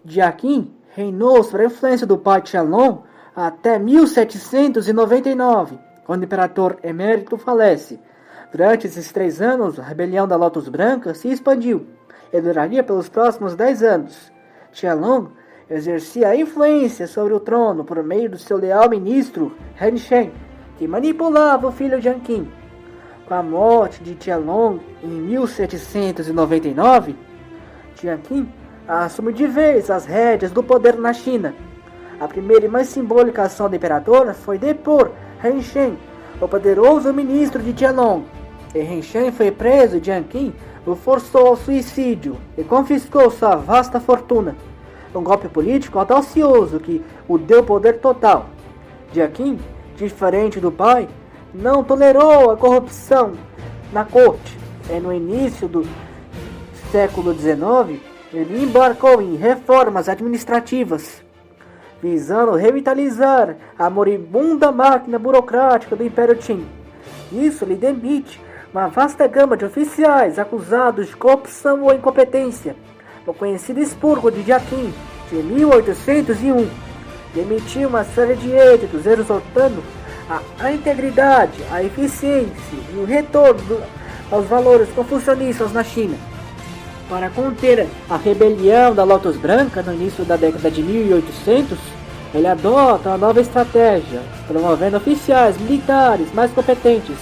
Jiaqin reinou sob a influência do pai Qianlong até 1799, quando o imperador emérito falece. Durante esses 3 anos, a rebelião da Lotus Branca se expandiu e duraria pelos próximos 10 anos. Qianlong exercia influência sobre o trono por meio do seu leal ministro Ren Shen, que manipulava o filho Jiaqin. Com a morte de Qianlong em 1799, Jiaqin assume de vez as rédeas do poder na China. A primeira e mais simbólica ação do imperador foi depor Ren Shen, o poderoso ministro de Qianlong. E Ren Shen foi preso e Jiaqin o forçou ao suicídio e confiscou sua vasta fortuna. Um golpe político audacioso que o deu poder total. Jiaqin, diferente do pai, não tolerou a corrupção na corte. E no início do século XIX, ele embarcou em reformas administrativas, visando revitalizar a moribunda máquina burocrática do Império Qing. Isso lhe demite uma vasta gama de oficiais acusados de corrupção ou incompetência. O conhecido expurgo de Jiaqin, de 1801, demitiu uma série de edictos exortando a integridade, a eficiência e o retorno aos valores confucionistas na China. Para conter a rebelião da Lotus Branca no início da década de 1800, ele adota uma nova estratégia, promovendo oficiais militares mais competentes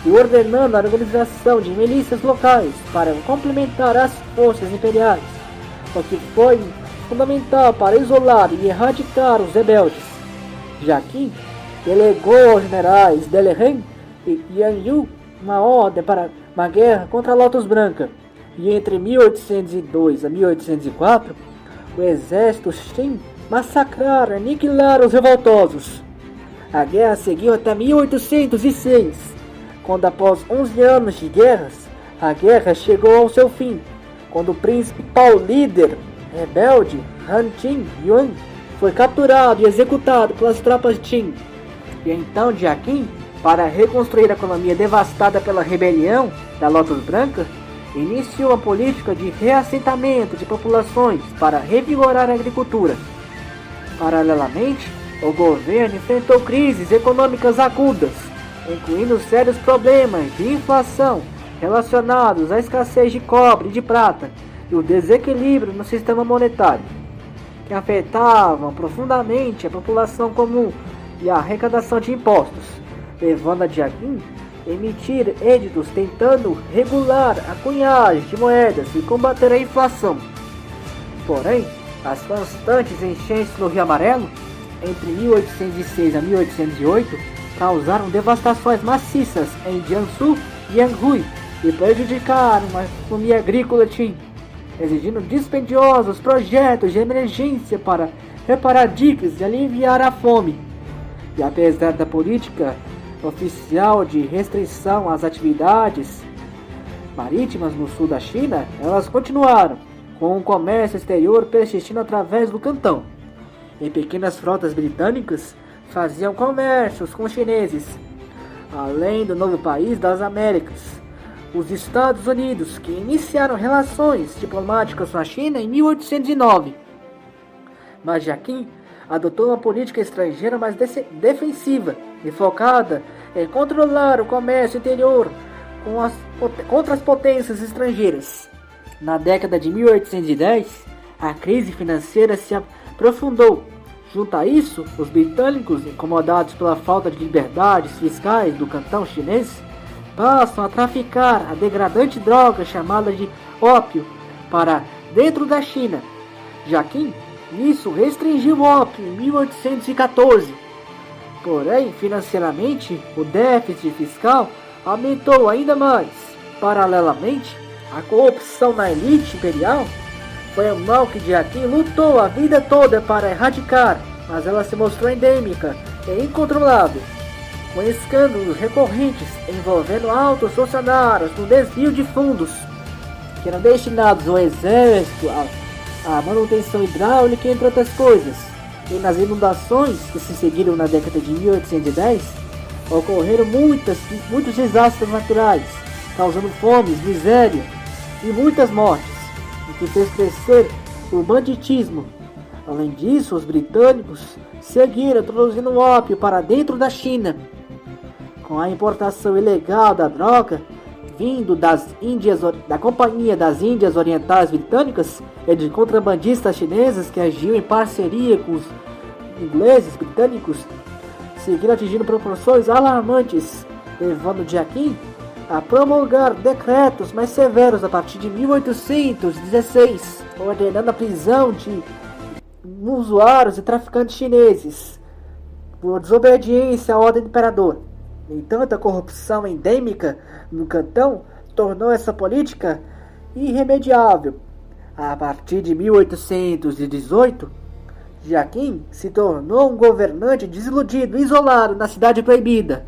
e ordenando a organização de milícias locais para complementar as forças imperiais, o que foi fundamental para isolar e erradicar os rebeldes. Jiaqin delegou aos generais Dele Ren e Yan Yu uma ordem para uma guerra contra a Lotus Branca, e entre 1802 a 1804, o exército Qing massacraram e aniquilaram os revoltosos. A guerra seguiu até 1806, quando após 11 anos de guerras, a guerra chegou ao seu fim, quando o principal líder rebelde, Han Qing Yuan, foi capturado e executado pelas tropas Qing. E então Jiaqin, para reconstruir a economia devastada pela rebelião da Lotus Branca, iniciou a política de reassentamento de populações para revigorar a agricultura. Paralelamente, o governo enfrentou crises econômicas agudas, incluindo sérios problemas de inflação relacionados à escassez de cobre e de prata e o desequilíbrio no sistema monetário, que afetavam profundamente a população comum e a arrecadação de impostos, levando a Jiaqin a emitir editos tentando regular a cunhagem de moedas e combater a inflação. Porém, as constantes enchentes no Rio Amarelo, entre 1806 a 1808, causaram devastações maciças em Jiangsu e Anhui e prejudicaram a economia agrícola Qing, exigindo dispendiosos projetos de emergência para reparar diques e aliviar a fome. E apesar da política oficial de restrição às atividades marítimas no sul da China, elas continuaram, com o comércio exterior persistindo através do Cantão. E pequenas frotas britânicas faziam comércios com os chineses, além do novo país das Américas, os Estados Unidos, que iniciaram relações diplomáticas com a China em 1809. Mas Jiaqin adotou uma política estrangeira mais defensiva e focada em controlar o comércio interior contra as potências estrangeiras. Na década de 1810, a crise financeira se aprofundou. Junto a isso, os britânicos, incomodados pela falta de liberdades fiscais do cantão chinês, passam a traficar a degradante droga chamada de ópio para dentro da China. Jiaqin isso restringiu o ópio em 1814. Porém, financeiramente, o déficit fiscal aumentou ainda mais. Paralelamente, a corrupção na elite imperial foi um mal que Jiaqin lutou a vida toda para erradicar, mas ela se mostrou endêmica e incontrolável, com escândalos recorrentes envolvendo altos funcionários no desvio de fundos que eram destinados ao exército, a manutenção hidráulica, entre outras coisas. E nas inundações que se seguiram na década de 1810, ocorreram muitos desastres naturais, causando fome, miséria e muitas mortes, o que fez crescer o banditismo Além disso, os britânicos seguiram introduzindo ópio para dentro da China. Com a importação ilegal da droga vindo da Companhia das Índias Orientais Britânicas e de contrabandistas chineses que agiam em parceria com os ingleses britânicos, seguiram atingindo proporções alarmantes, levando Jiaqing a promulgar decretos mais severos a partir de 1816, ordenando a prisão de usuários e traficantes chineses por desobediência à ordem do imperador. No entanto, a corrupção endêmica no Cantão tornou essa política irremediável. A partir de 1818, Jiaqing se tornou um governante desiludido, isolado na cidade proibida,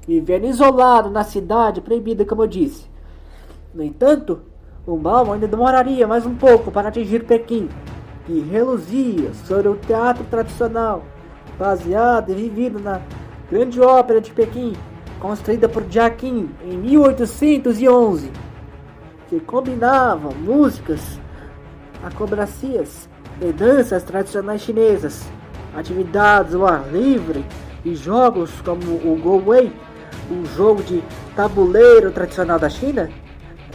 vivendo isolado na cidade proibida, como eu disse. No entanto, o mal ainda demoraria mais um pouco para atingir Pequim, que reluzia sobre o teatro tradicional, baseado e vivido na Grande Ópera de Pequim, construída por Jiaqing em 1811, que combinava músicas, acrobacias e danças tradicionais chinesas, atividades ao ar livre e jogos como o Go Wei, um jogo de tabuleiro tradicional da China,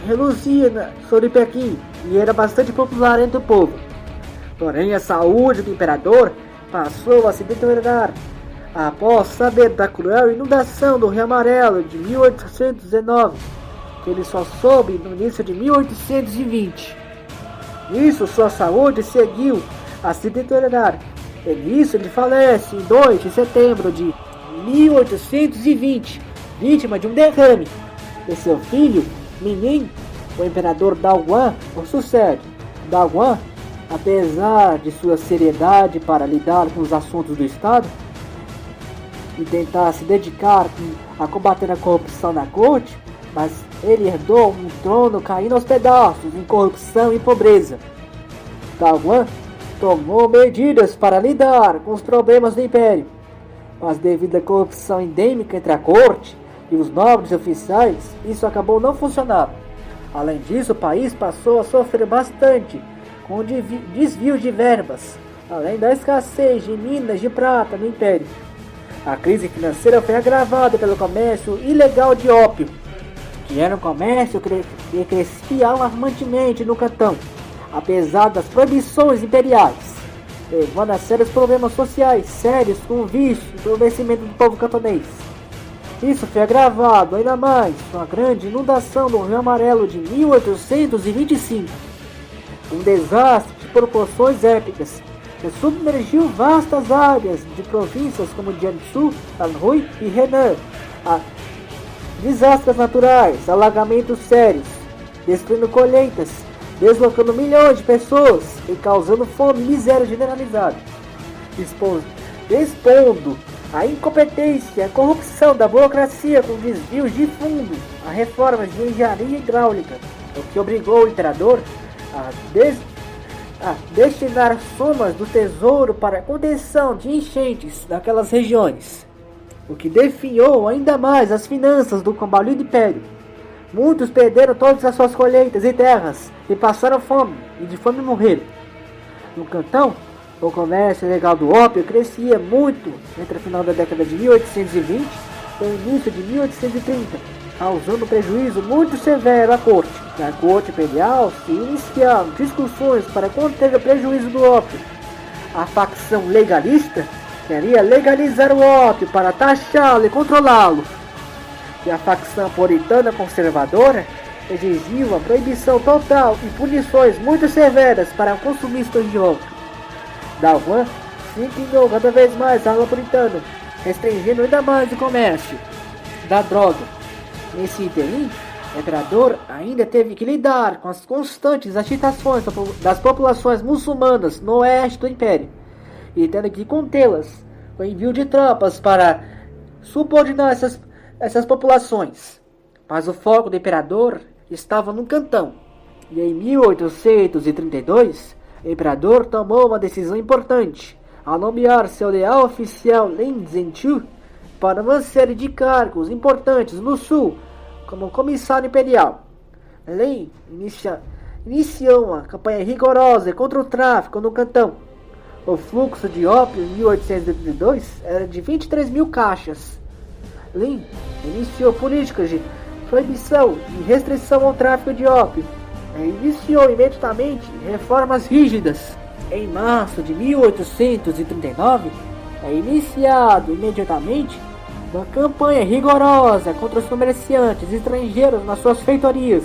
reluzia sobre Pequim e era bastante popular entre o povo. Porém, a saúde do imperador passou a se deteriorar após saber da cruel inundação do Rio Amarelo de 1819, que ele só soube no início de 1820. Nisso, sua saúde seguiu a se deteriorar, e nisso ele falece em 2 de setembro de 1820, vítima de um derrame, e seu filho, Minin, o imperador Daoguang, o sucede. Daoguang, apesar de sua seriedade para lidar com os assuntos do Estado e tentar se dedicar a combater a corrupção na corte, mas ele herdou um trono caindo aos pedaços em corrupção e pobreza. Daoguang tomou medidas para lidar com os problemas do império, mas devido à corrupção endêmica entre a corte e os nobres oficiais, isso acabou não funcionando. Além disso, o país passou a sofrer bastante com desvio de verbas, além da escassez de minas de prata no império. A crise financeira foi agravada pelo comércio ilegal de ópio, que era um comércio que crescia alarmantemente no Cantão, apesar das proibições imperiais, levando a sérios problemas sociais sérios com o vício e empobrecimento do povo cantonês. Isso foi agravado ainda mais com a grande inundação do Rio Amarelo de 1825, um desastre de proporções épicas que submergiu vastas áreas de províncias como Jiangsu, Anhui e Henan. Desastres naturais, alagamentos sérios, destruindo colheitas, deslocando milhões de pessoas e causando fome e miséria generalizada, expondo a incompetência e a corrupção da burocracia com desvios de fundo, a reformas de engenharia hidráulica, o que obrigou o imperador a destinar somas do tesouro para a contenção de enchentes daquelas regiões, o que definhou ainda mais as finanças do combalido império. Muitos perderam todas as suas colheitas e terras e passaram fome, e de fome morreram. No Cantão, o comércio ilegal do ópio crescia muito entre o final da década de 1820 e o início de 1830, causando um prejuízo muito severo à corte. Na corte imperial se iniciaram discussões para conter o prejuízo do ópio. A facção legalista queria legalizar o ópio para taxá-lo e controlá-lo, e a facção puritana conservadora exigiu a proibição total e punições muito severas para consumistas de ópio. Daoguang se inclinou cada vez mais à ala puritana, restringindo ainda mais o comércio da droga. Nesse interim, o imperador ainda teve que lidar com as constantes agitações das populações muçulmanas no oeste do império, e tendo que contê-las com o envio de tropas para subordinar essas populações. Mas o foco do imperador estava no Cantão, e em 1832, o imperador tomou uma decisão importante ao nomear seu leal oficial Lin Zhenchu para uma série de cargos importantes no sul como comissário imperial. Lin iniciou uma campanha rigorosa contra o tráfico no Cantão, O fluxo de ópio em 1882 era de 23 mil caixas. Lin iniciou políticas de proibição e restrição ao tráfico de ópio e iniciou imediatamente reformas rígidas. Em março de 1839, é iniciado imediatamente uma campanha rigorosa contra os comerciantes estrangeiros nas suas feitorias,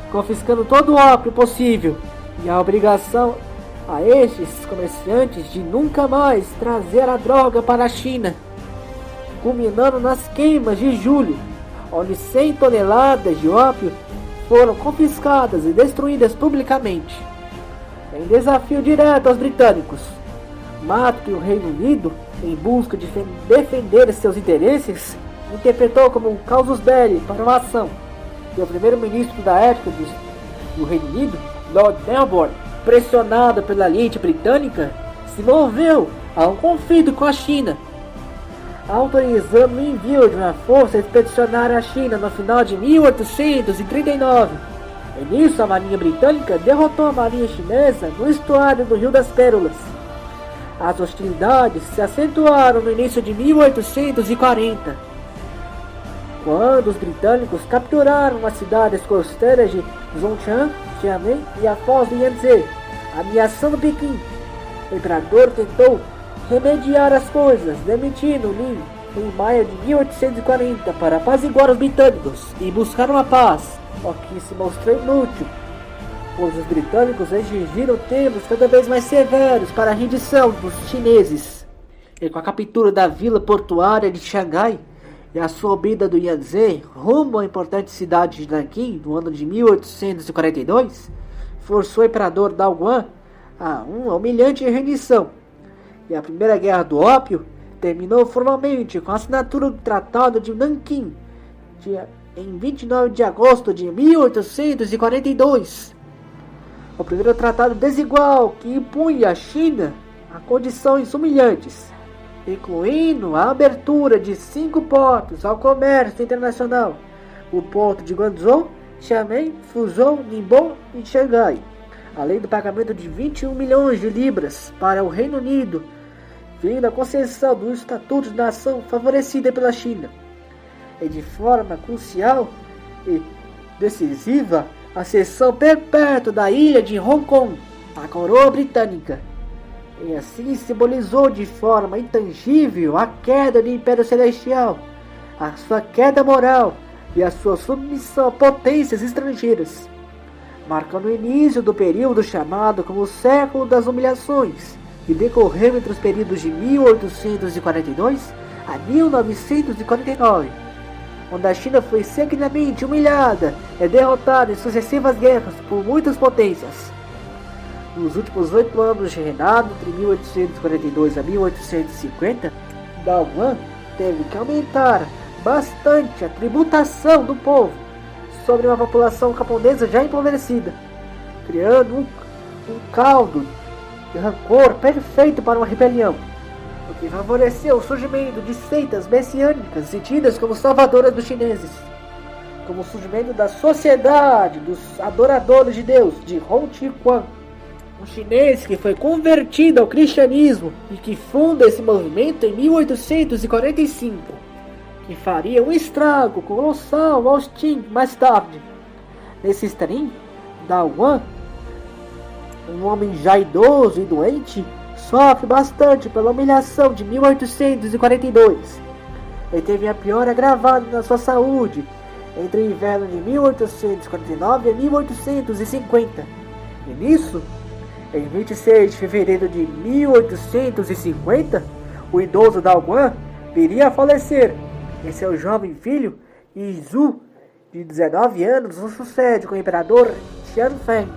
confiscando todo o ópio possível e a obrigação a estes comerciantes de nunca mais trazer a droga para a China, culminando nas queimas de julho, onde 100 toneladas de ópio foram confiscadas e destruídas publicamente. Em desafio direto aos britânicos, Mato que o Reino Unido, em busca de defender seus interesses, interpretou como um casus belli para uma ação, e o primeiro-ministro da época do Reino Unido, Lord Melbourne, pressionado pela elite britânica, se moveu a um conflito com a China, autorizando o envio de uma força expedicionária à China no final de 1839. E nisso a marinha britânica derrotou a marinha chinesa no estuário do Rio das Pérolas. As hostilidades se acentuaram no início de 1840, quando os britânicos capturaram as cidades costeiras de Zhongshan, Xiamen e a foz do Yangtze, ameaçando Pequim. O imperador tentou remediar as coisas, demitindo Lin em maio de 1840 para apaziguar os britânicos e buscar uma paz, o que se mostrou inútil, pois os britânicos exigiram termos cada vez mais severos para a rendição dos chineses. E com a captura da vila portuária de Xangai e a subida do Yangtze rumo à importante cidade de Nanquim no ano de 1842, forçou o imperador Daoguang a uma humilhante rendição. E a Primeira Guerra do Ópio terminou formalmente com a assinatura do Tratado de Nanquim em 29 de agosto de 1842. O primeiro tratado desigual que impunha à China a condições humilhantes, incluindo a abertura de 5 portos ao comércio internacional: o porto de Guangzhou, Xiamen, Fuzhou, Ningbo e Xangai, além do pagamento de 21 milhões de libras para o Reino Unido, vindo a concessão do Estatuto de Nação favorecida pela China. E de forma crucial e decisiva, a cessão perpétua da ilha de Hong Kong à coroa britânica. E assim simbolizou de forma intangível a queda do Império Celestial, a sua queda moral e a sua submissão a potências estrangeiras, marcando o início do período chamado como o Século das Humilhações, que decorreu entre os períodos de 1842 a 1949, onde a China foi seguidamente humilhada e derrotada em sucessivas guerras por muitas potências. Nos últimos 8 anos de reinado, entre 1842 a 1850, Daoguang teve que aumentar bastante a tributação do povo sobre uma população camponesa já empobrecida, criando um caldo de rancor perfeito para uma rebelião, o que favoreceu o surgimento de seitas messiânicas e tidas como salvadoras dos chineses, como o surgimento da Sociedade dos Adoradores de Deus, de Hong Chi-Quan, um chinês que foi convertido ao cristianismo e que funda esse movimento em 1845, que faria um estrago colossal aos Qing mais tarde. Nesse interim, Daoguang, um homem já idoso e doente, sofre bastante pela humilhação de 1842. Ele teve a piora agravada na sua saúde entre o inverno de 1849 e 1850. E nisso, em 26 de fevereiro de 1850, o idoso Daoguang viria a falecer, e seu jovem filho, Yizhu, de 19 anos, o sucede com o imperador Xianfeng.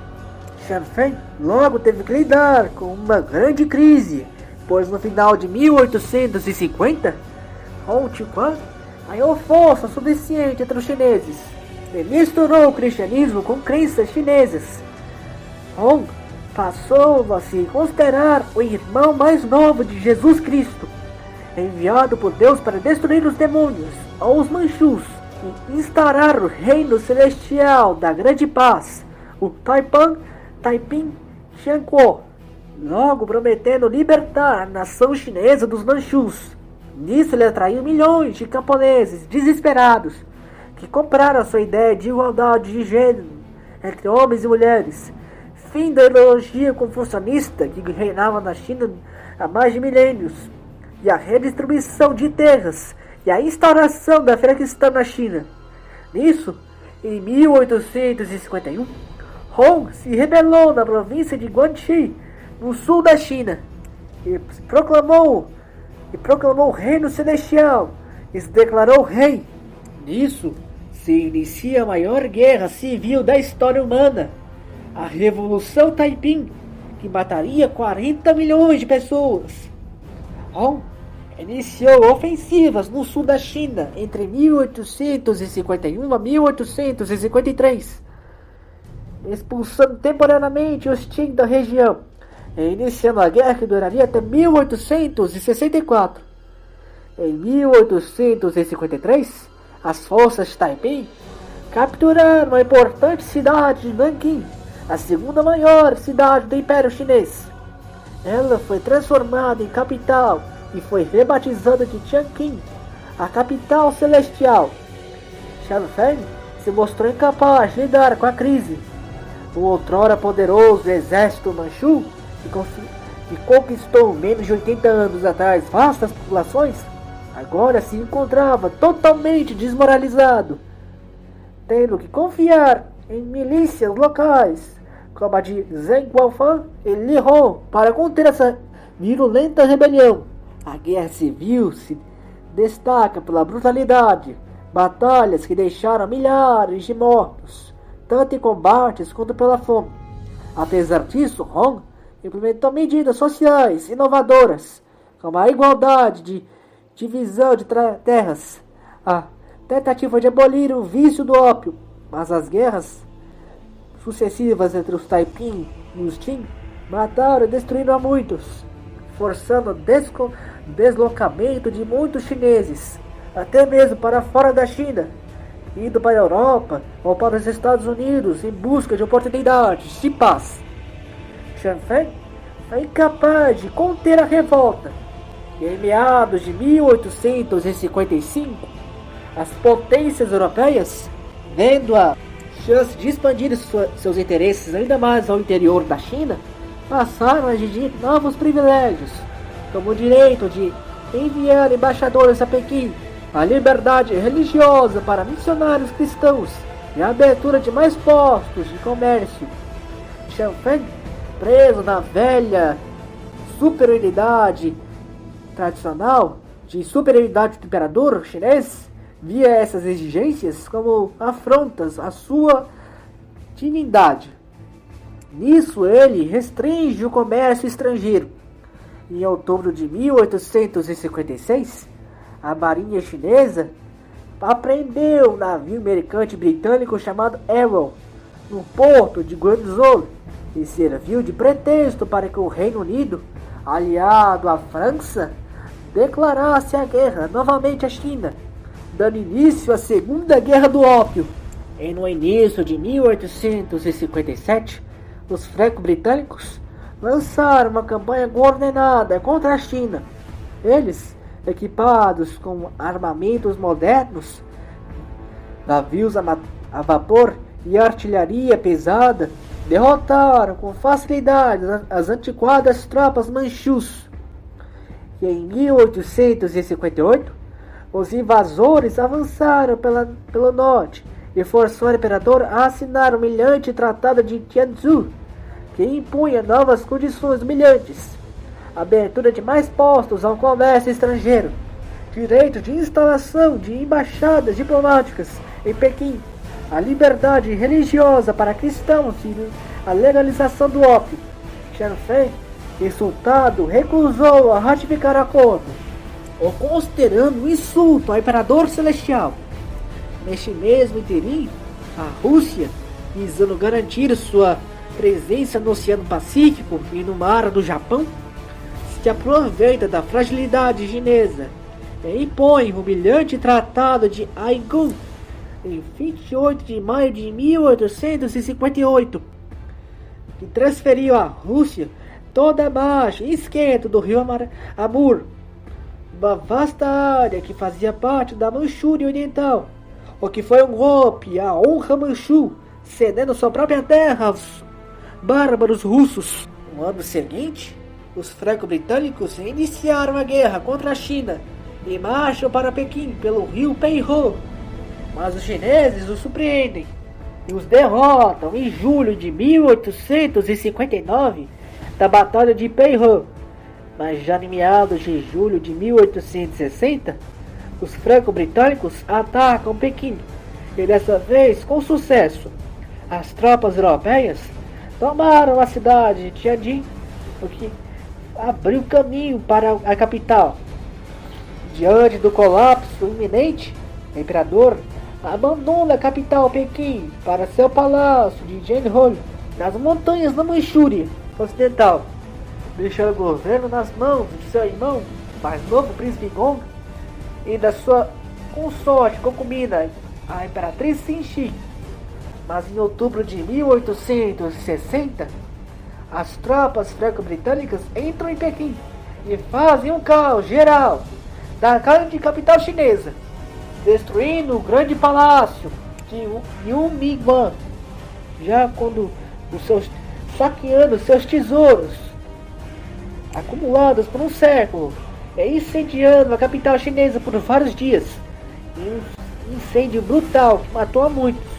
Xianfeng logo teve que lidar com uma grande crise, pois no final de 1850, Hong Chi-Quan ganhou força suficiente entre os chineses e misturou o cristianismo com crenças chinesas. Hong passou a se considerar o irmão mais novo de Jesus Cristo, enviado por Deus para destruir os demônios, ou os Manchus, e instaurar o reino celestial da grande paz, o Taiping Xianguo. logo prometendo libertar a nação chinesa dos Manchus. Nisso ele atraiu milhões de camponeses desesperados que compraram sua ideia de igualdade de gênero entre homens e mulheres, fim da ideologia confucionista que reinava na China há mais de milênios, e a redistribuição de terras e a instauração da feira cristã na China. Nisso, em 1851, Hong se rebelou na província de Guangxi, no sul da China, e proclamou o reino celestial e se declarou rei. Nisso se inicia a maior guerra civil da história humana, a Revolução Taiping, que mataria 40 milhões de pessoas. Hong iniciou ofensivas no sul da China entre 1851 a 1853, expulsando temporariamente os Qing da região, e iniciando a guerra que duraria até 1864. Em 1853, as forças Taiping capturaram a importante cidade de Nanquim, a segunda maior cidade do Império Chinês. Ela foi transformada em capital e foi rebatizada de Chongqing, a capital celestial. Xian Feng se mostrou incapaz de lidar com a crise. O outrora poderoso exército Manchu, que conquistou menos de 80 anos atrás vastas populações, agora se encontrava totalmente desmoralizado, tendo que confiar em milícias locais, como a de Zheng Guofan e Li Hong, para conter essa virulenta rebelião. A guerra civil se destaca pela brutalidade, batalhas que deixaram milhares de mortos, tanto em combates quanto pela fome. Apesar disso, Hong implementou medidas sociais inovadoras, como a igualdade de divisão de terras, a tentativa de abolir o vício do ópio, mas as guerras sucessivas entre os Taiping e os Qing mataram e destruíram a muitos, forçando o deslocamento de muitos chineses, até mesmo para fora da China, indo para a Europa ou para os Estados Unidos em busca de oportunidades de paz. Xian Feng foi incapaz de conter a revolta, e em meados de 1855, as potências europeias, vendo a chance de expandir seus interesses ainda mais ao interior da China, passaram a exigir novos privilégios, como o direito de enviar embaixadores a Pequim, a liberdade religiosa para missionários cristãos e a abertura de mais postos de comércio. Xian Feng, preso na velha superioridade tradicional de superioridade do imperador chinês, via essas exigências como afrontas à sua divindade. Nisso ele restringe o comércio estrangeiro. Em outubro de 1856, a marinha chinesa apreendeu um navio mercante britânico chamado Arrow no porto de Guangzhou e serviu de pretexto para que o Reino Unido, aliado à França, declarasse a guerra novamente à China, dando início à Segunda Guerra do Ópio. E no início de 1857, os franco-britânicos lançaram uma campanha coordenada contra a China. Eles, equipados com armamentos modernos, navios a vapor e artilharia pesada, derrotaram com facilidade as antiquadas tropas manchus. E em 1858, os invasores avançaram pelo norte e forçou o imperador a assinar o humilhante Tratado de Tianzhu, que impunha novas condições humilhantes: abertura de mais postos ao comércio estrangeiro, direito de instalação de embaixadas diplomáticas em Pequim, a liberdade religiosa para cristãos e a legalização do ópio. Xian Feng, insultado, recusou a ratificar o acordo, o considerando um insulto ao imperador celestial. Neste mesmo interim, a Rússia, visando garantir sua presença no Oceano Pacífico e no mar do Japão, se aproveita da fragilidade chinesa e impõe o humilhante Tratado de Aigun em 28 de maio de 1858, que transferiu à Rússia toda a margem esquerda do rio Amur, uma vasta área que fazia parte da Manchúria Oriental, o que foi um golpe à honra manchu, cedendo sua própria terra aos bárbaros russos. No ano seguinte, os franco-britânicos iniciaram a guerra contra a China e marcham para Pequim pelo rio Peiho, mas os chineses os surpreendem e os derrotam em julho de 1859 da Batalha de Peiho. Mas já em meados de julho de 1860, os franco-britânicos atacam Pequim, e dessa vez com sucesso. As tropas europeias tomaram a cidade de Tianjin, o que abriu caminho para a capital. Diante do colapso iminente, o imperador abandona a capital Pequim para seu palácio de Zhenhou, nas montanhas da Manchúria Ocidental, deixando o governo nas mãos de seu irmão mais novo, Príncipe Gong, e da sua consorte concubina, a Imperatriz Cixi. Mas em outubro de 1860, as tropas franco-britânicas entram em Pequim e fazem um caos geral da grande capital chinesa, destruindo o grande palácio de Yumingwan, já quando saqueando seus tesouros acumulados por um século, e incendiando a capital chinesa por vários dias, um incêndio brutal que matou a muitos.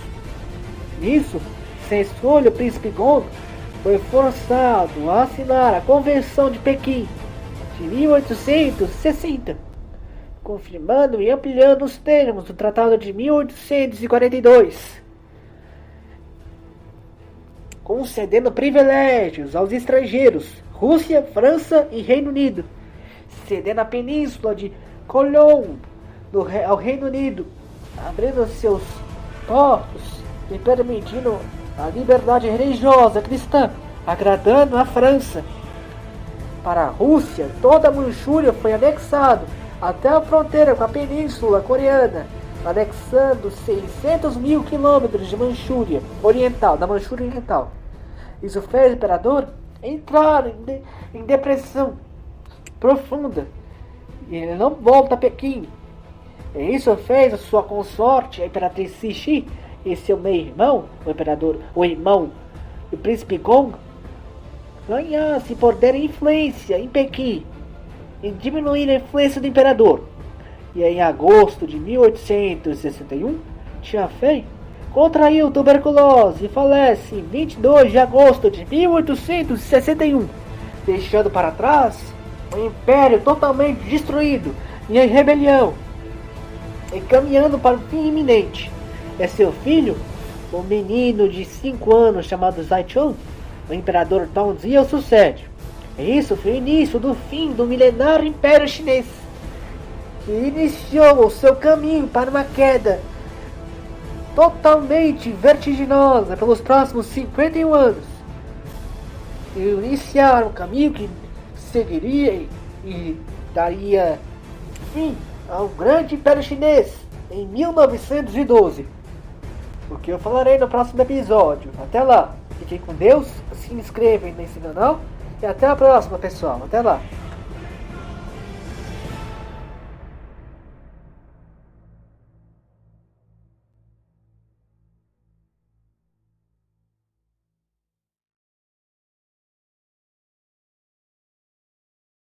Nisso, sem escolha, o príncipe Gong foi forçado a assinar a Convenção de Pequim de 1860, confirmando e ampliando os termos do Tratado de 1842, concedendo privilégios aos estrangeiros, Rússia, França e Reino Unido, cedendo a península de Kowloon ao Reino Unido, abrindo seus portos e permitindo a liberdade religiosa cristã, agradando a França. Para a Rússia, toda a Manchúria foi anexada até a fronteira com a Península Coreana, anexando 600 mil quilômetros de Manchúria Oriental, da Manchúria Oriental. Isso fez o imperador entrar em depressão profunda, e ele não volta a Pequim. E isso fez a sua consorte, a Imperatriz Cixi, e seu meio-irmão, o príncipe Gong, ganhasse poder e influência em Pequim e diminuir a influência do imperador. E em agosto de 1861, Tianfei contraiu tuberculose e falece em 22 de agosto de 1861, deixando para trás um império totalmente destruído e em rebelião, e caminhando para o fim iminente. É seu filho, um menino de 5 anos chamado Zaichun, o imperador Tongzhi, o sucede. E isso foi o início do fim do milenário Império Chinês, que iniciou o seu caminho para uma queda totalmente vertiginosa pelos próximos 51 anos. E iniciar um caminho que seguiria e daria fim ao grande Império Chinês em 1912. O que eu falarei no próximo episódio. Até lá, fiquem com Deus, se inscrevam nesse canal e até a próxima, pessoal. Até lá.